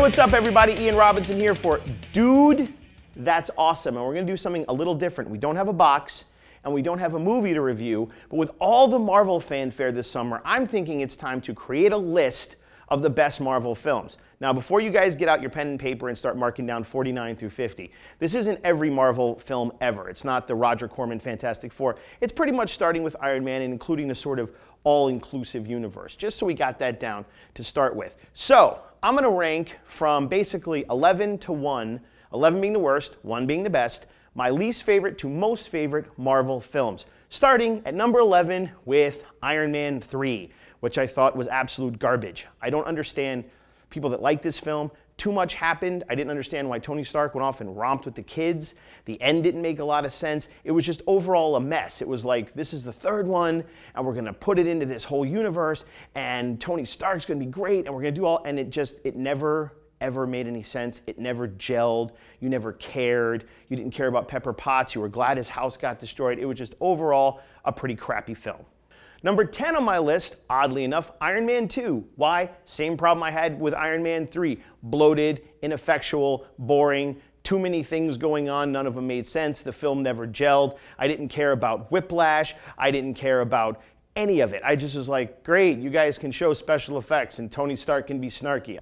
what's up, everybody? Iann Robinson here for Dude, That's Awesome. And we're going to do something a little different. We don't have a box, and we don't have a movie to review, but with all the Marvel fanfare this summer, I'm thinking it's time to create a list of the best Marvel films. Now, before you guys get out your pen and paper and start marking down 49 through 50, this isn't every Marvel film ever. It's not the Roger Corman Fantastic Four. It's pretty much starting with Iron Man and including the sort of all-inclusive universe, just so we got that down to start with. So, I'm going to rank from basically 11 to 1, 11 being the worst, 1 being the best, my least favorite to most favorite Marvel films. Starting at number 11 with Iron Man 3, which I thought was absolute garbage. I don't understand people that like this film. Too much happened. I didn't understand why Tony Stark went off and romped with the kids. The end didn't make a lot of sense. It was just overall a mess. It was like, this is the third one, and we're gonna put it into this whole universe, and Tony Stark's gonna be great, and we're gonna do all, and it never ever made any sense. It never gelled. You never cared. You didn't care about Pepper Potts. You were glad his house got destroyed. It was just overall a pretty crappy film. Number 10 on my list, oddly enough, Iron Man 2. Why? Same problem I had with Iron Man 3. Bloated, ineffectual, boring, too many things going on, none of them made sense. The film never gelled. I didn't care about Whiplash. I didn't care about any of it. I just was like, great, you guys can show special effects and Tony Stark can be snarky.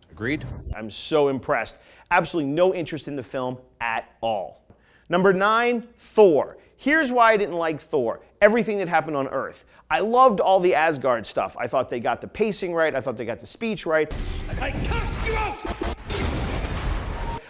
Agreed. I'm so impressed. Absolutely no interest in the film at all. Number 9, Thor. Here's why I didn't like Thor. Everything that happened on Earth. I loved all the Asgard stuff. I thought they got the pacing right. I thought they got the speech right. I cast you out!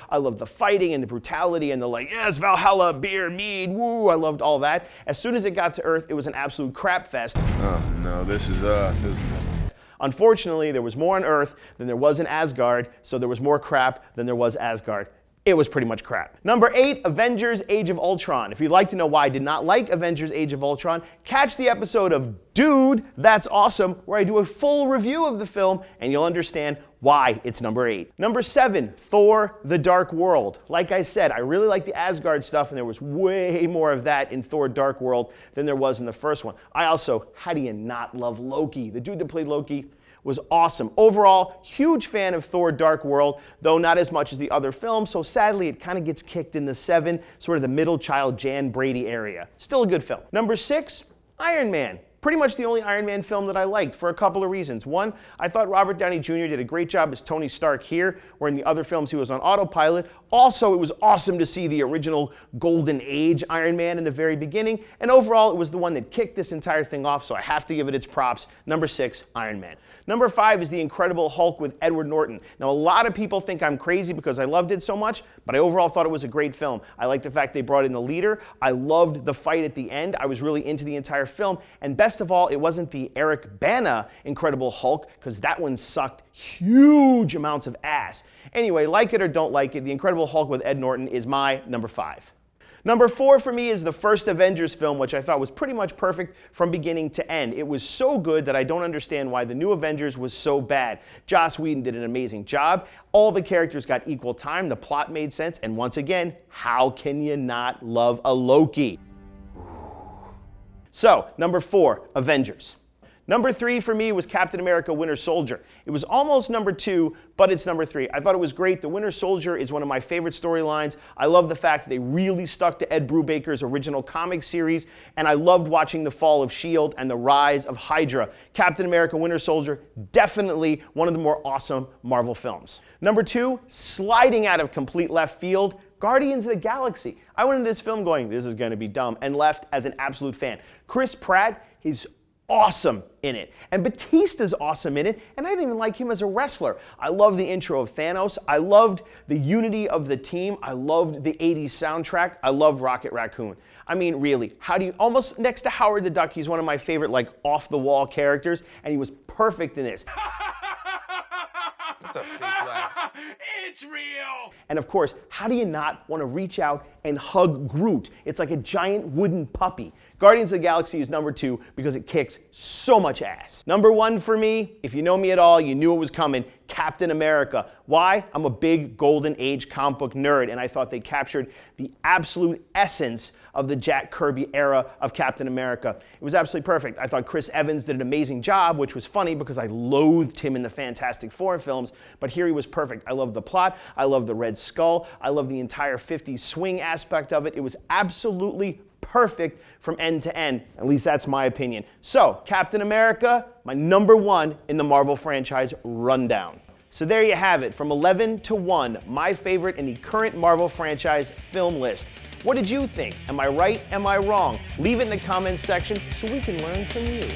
I loved the fighting and the brutality and the like, yes, Valhalla, beer, mead, woo. I loved all that. As soon as it got to Earth, it was an absolute crap fest. Oh no, this is Earth, isn't it? Unfortunately, there was more on Earth than there was in Asgard, so there was more crap than there was Asgard. It was pretty much crap. Number 8, Avengers Age of Ultron. If you'd like to know why I did not like Avengers Age of Ultron, catch the episode of Dude, That's Awesome, where I do a full review of the film, and you'll understand why it's number 8. Number 7, Thor: The Dark World. Like I said, I really like the Asgard stuff, and there was way more of that in Thor: Dark World than there was in the first one. I also, how do you not love Loki? The dude that played Loki was awesome. Overall, huge fan of Thor: Dark World, though not as much as the other films, so sadly it kind of gets kicked in the 7, sort of the middle child Jan Brady area. Still a good film. Number 6, Iron Man. Pretty much the only Iron Man film that I liked for a couple of reasons. One, I thought Robert Downey Jr. did a great job as Tony Stark here, where in the other films he was on autopilot. Also, it was awesome to see the original Golden Age Iron Man in the very beginning. And overall, it was the one that kicked this entire thing off, so I have to give it its props. Number 6, Iron Man. Number 5 is The Incredible Hulk with Edward Norton. Now, a lot of people think I'm crazy because I loved it so much, but I overall thought it was a great film. I liked the fact they brought in the leader. I loved the fight at the end. I was really into the entire film. And best of all, it wasn't the Eric Bana Incredible Hulk, because that one sucked huge amounts of ass. Anyway, like it or don't like it, The Incredible Hulk with Ed Norton is my number 5. Number 4 for me is the first Avengers film, which I thought was pretty much perfect from beginning to end. It was so good that I don't understand why the new Avengers was so bad. Joss Whedon did an amazing job. All the characters got equal time. The plot made sense. And once again, how can you not love a Loki? So, number 4, Avengers. Number 3 for me was Captain America: Winter Soldier. It was almost number 2, but it's number 3. I thought it was great. The Winter Soldier is one of my favorite storylines. I love the fact that they really stuck to Ed Brubaker's original comic series, and I loved watching the fall of S.H.I.E.L.D. and the rise of Hydra. Captain America: Winter Soldier, definitely one of the more awesome Marvel films. Number 2, sliding out of complete left field, Guardians of the Galaxy. I went into this film going, this is going to be dumb, and left as an absolute fan. Chris Pratt is awesome in it. And Batista's awesome in it, and I didn't even like him as a wrestler. I love the intro of Thanos. I loved the unity of the team. I loved the 80s soundtrack. I love Rocket Raccoon. I mean, really, how do you, almost next to Howard the Duck, he's one of my favorite, like, off-the-wall characters, and he was perfect in this. That's a fake laugh. It's real! And of course, how do you not want to reach out and hug Groot? It's like a giant wooden puppy. Guardians of the Galaxy is number 2 because it kicks so much ass. Number 1 for me, if you know me at all, you knew it was coming, Captain America. Why? I'm a big Golden Age comic book nerd, and I thought they captured the absolute essence of the Jack Kirby era of Captain America. It was absolutely perfect. I thought Chris Evans did an amazing job, which was funny because I loathed him in the Fantastic Four films, but here he was perfect. I love the plot. I love the Red Skull. I love the entire 50s swing aspect of it. It was absolutely perfect from end to end. At least that's my opinion. So, Captain America, my number 1 in the Marvel franchise rundown. So there you have it, from 11 to 1, my favorite in the current Marvel franchise film list. What did you think? Am I right? Am I wrong? Leave it in the comments section so we can learn from you.